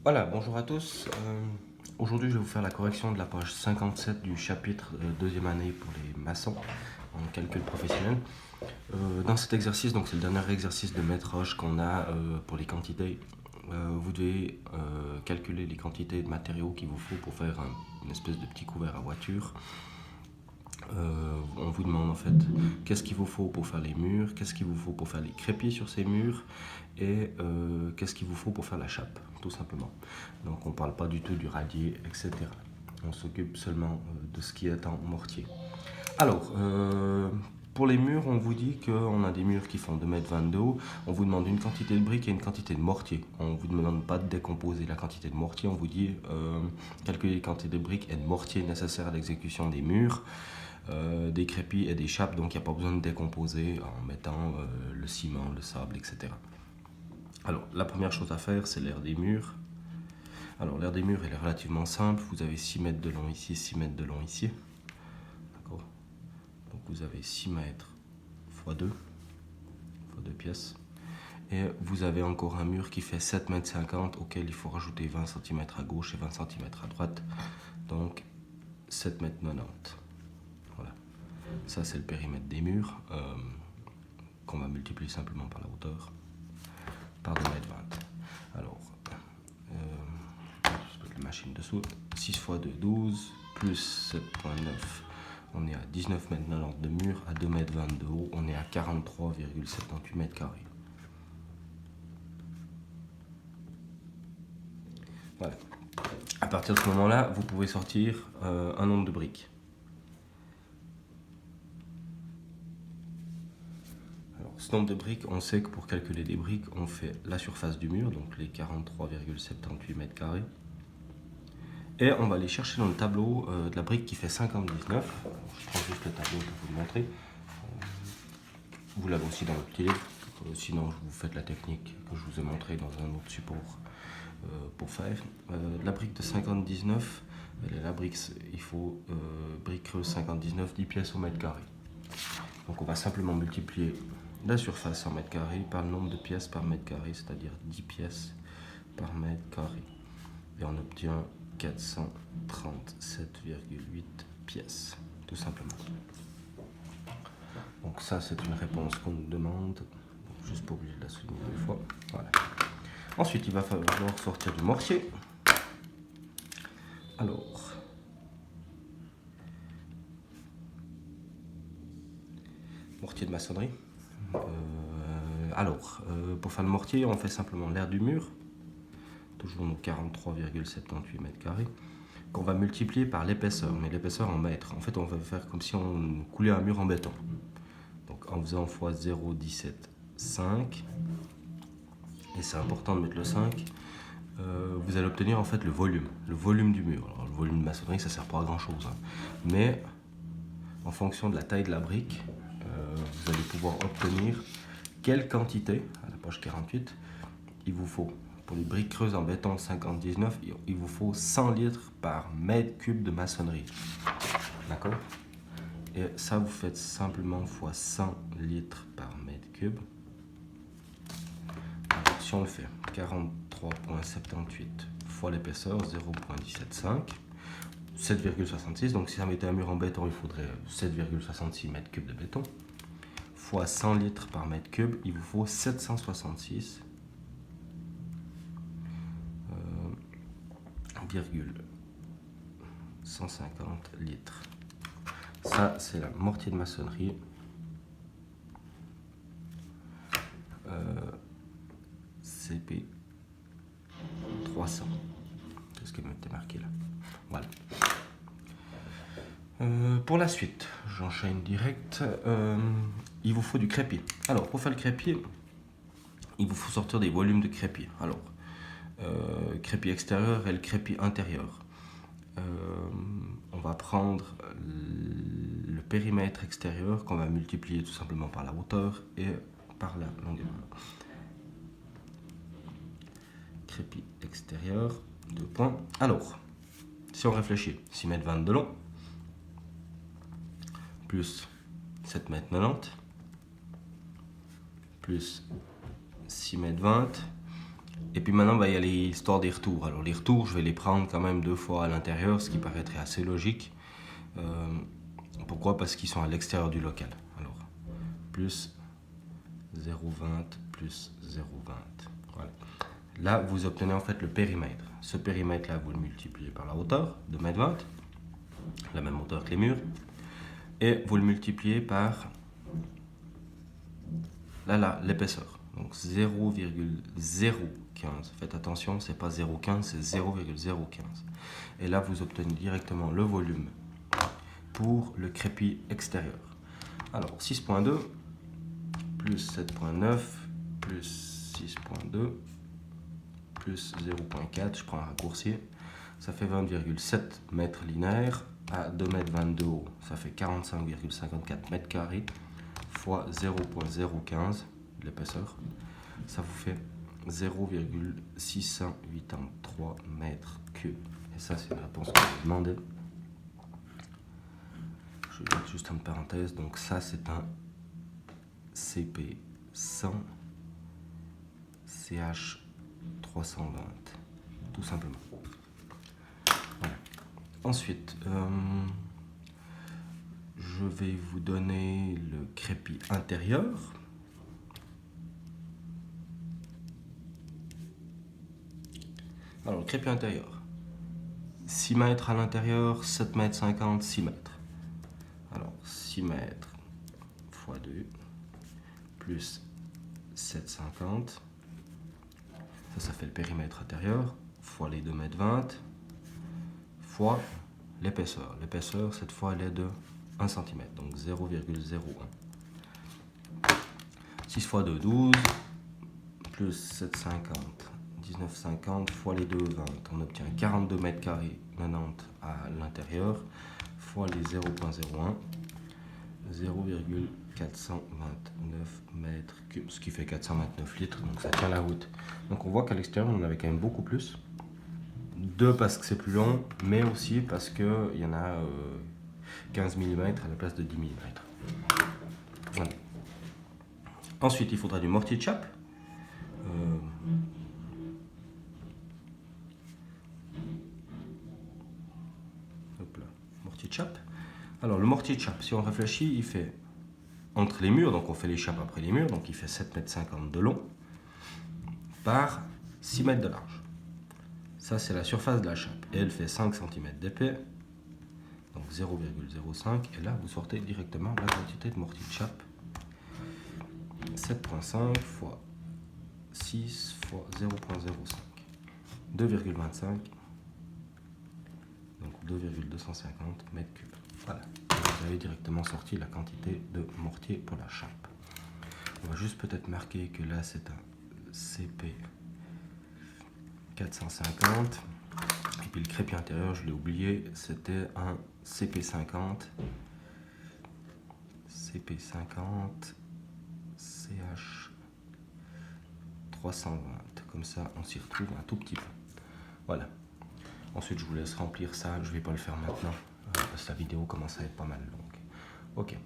Voilà, bonjour à tous. Aujourd'hui, je vais vous faire la correction de la page 57 du chapitre deuxième année pour les maçons en calcul professionnel. Dans cet exercice, donc c'est le dernier exercice de métrage qu'on a pour les quantités. Vous devez calculer les quantités de matériaux qu'il vous faut pour faire une espèce de petit couvert à voiture. On vous demande en fait qu'est-ce qu'il vous faut pour faire les murs, qu'est-ce qu'il vous faut pour faire les crépiers sur ces murs et qu'est-ce qu'il vous faut pour faire la chape, tout simplement. Donc on ne parle pas du tout du radier, etc. On s'occupe seulement de ce qui est en mortier. Alors, pour les murs, on vous dit qu'on a des murs qui font 2,20 m de haut. On vous demande une quantité de briques et une quantité de mortier. On ne vous demande pas de décomposer la quantité de mortier. On vous dit calculer les quantités de briques et de mortier nécessaires à l'exécution des murs, des crépis et des chapes. Donc il n'y a pas besoin de décomposer en mettant le ciment, le sable, etc. Alors, la première chose à faire, c'est l'aire des murs. Alors, l'aire des murs, elle est relativement simple. Vous avez 6 mètres de long ici, 6 mètres de long ici. D'accord. Donc, vous avez 6 mètres x 2, x 2 pièces. Et vous avez encore un mur qui fait 7,50 m auquel il faut rajouter 20 cm à gauche et 20 cm à droite. Donc, 7,90 m. Voilà. Ça, c'est le périmètre des murs qu'on va multiplier simplement par la hauteur, par 2,20 m. Alors, machine dessous, 6 x 2, 12, plus 7,9, on est à 19,90 m de mur, à 2,20 m de haut, on est à 43,78 m carrés. Voilà. À partir de ce moment-là, vous pouvez sortir un nombre de briques. Alors, ce nombre de briques, on sait que pour calculer les briques, on fait la surface du mur, donc les 43,78 m carrés. Et on va aller chercher dans le tableau de la brique qui fait 59. Je prends juste le tableau pour vous le montrer. Vous l'avez aussi dans le petit livre. Sinon, vous faites la technique que je vous ai montrée dans un autre support pour faire. La brique de 59, la brique, il faut brique creuse 59, 10 pièces au mètre carré. Donc on va simplement multiplier la surface en mètre carré par le nombre de pièces par mètre carré, c'est-à-dire 10 pièces par mètre carré. Et on obtient 437,8 pièces, tout simplement. Donc ça, c'est une réponse qu'on nous demande. Donc, juste pour oublier de la souligner deux fois. Voilà. Ensuite, il va falloir sortir du mortier. Alors, mortier de maçonnerie. Pour faire le mortier, on fait simplement l'aire du mur, toujours nos 43,78 mètres carrés, qu'on va multiplier par l'épaisseur, mais l'épaisseur en mètres. En fait, on va faire comme si on coulait un mur en béton. Donc, en faisant x 0,17,5, et c'est important de mettre le 5, vous allez obtenir en fait le volume du mur. Alors, le volume de maçonnerie, ça ne sert pas à grand chose, hein. Mais en fonction de la taille de la brique, vous allez pouvoir obtenir quelle quantité, à la page 48, il vous faut. Pour les briques creuses en béton 59, il vous faut 100 litres par mètre cube de maçonnerie. D'accord? Et ça, vous faites simplement x 100 litres par mètre cube. Alors, si on le fait, 43,78 fois l'épaisseur, 0,175, 7,66. Donc si ça mettait un mur en béton, il faudrait 7,66 mètres cubes de béton. Fois 100 litres par mètre cube, il vous faut 766 150 litres. Ça, c'est la mortier de maçonnerie. CP 300. C'est ce qui m'était marqué là. Voilà. Pour la suite, j'enchaîne direct. Il vous faut du crépier. Alors, pour faire le crépier, il vous faut sortir des volumes de crépier. Alors, crépier extérieur et le crépier intérieur. On va prendre le périmètre extérieur qu'on va multiplier tout simplement par la hauteur et par la longueur. Crépier extérieur, 2 points. Alors, si on réfléchit, 6,20 m de long, plus 7,90 m, plus 6,20 m, Et puis maintenant, il y a les histoires des retours. Alors les retours, je vais les prendre quand même 2 fois à l'intérieur, ce qui paraîtrait assez logique. Pourquoi? Parce qu'ils sont à l'extérieur du local. Alors, plus 0,20 plus 0,20. Voilà. Là, vous obtenez en fait le périmètre. Ce périmètre-là, vous le multipliez par la hauteur, 2,20 m, la même hauteur que les murs, et vous le multipliez par l'épaisseur. Donc 0,015. Faites attention, c'est pas 0,15, c'est 0,015. Et là, vous obtenez directement le volume pour le crépi extérieur. Alors 6,2 plus 7,9 plus 6,2 plus 0,4, je prends un raccourci, ça fait 20,7 mètres linéaires à 2,22 m de haut. Ça fait 45,54 mètres carrés fois 0,015 l'épaisseur. Ça vous fait 0,683 mètres cubes. Et ça, c'est une réponse que je demandais. Je vais mettre juste une parenthèse. Donc ça, c'est un CP100 CH320, tout simplement. Voilà. Ensuite, je vais vous donner le crépi intérieur. Alors, le crépi intérieur, 6 mètres à l'intérieur, 7 mètres 50, 6 mètres. Alors, 6 mètres fois 2, plus 7,50. Ça fait le périmètre intérieur, fois les 2,20 m, fois l'épaisseur. L'épaisseur, cette fois, elle est de 1 cm, donc 0,01. 6 fois 2, 12, plus 7,50, 19,50 fois les 2,20. On obtient 42 mètres carrés 90 à l'intérieur, fois les 0,01, 0,429 mètres cubes, ce qui fait 429 litres, donc ça tient la route. Donc on voit qu'à l'extérieur, on en avait quand même beaucoup plus. 2 parce que c'est plus long, mais aussi parce qu'il y en a 15 mm à la place de 10 mm. Voilà. Ensuite, il faudra du mortier de chape. Hop là, mortier de chape. Alors le mortier de chape, si on réfléchit, il fait entre les murs, donc on fait les chapes après les murs, donc il fait 7,50 m de long par 6 mètres de large. Ça, c'est la surface de la chape. Et elle fait 5 cm d'épais, donc 0,05. Et là, vous sortez directement la quantité de mortier de chape. 7,5 fois 6 fois 0,05. 2,25. Donc 2,250 mètres cubes. Voilà. Vous avez directement sorti la quantité de mortier pour la chape. On va juste peut-être marquer que là, c'est un CP 450. Et puis le crépi intérieur, je l'ai oublié, c'était un CP50. CP50 CH 320. Comme ça, on s'y retrouve un tout petit peu. Voilà. Ensuite, je vous laisse remplir ça. Je ne vais pas le faire maintenant parce que la vidéo commence à être pas mal longue. Ok.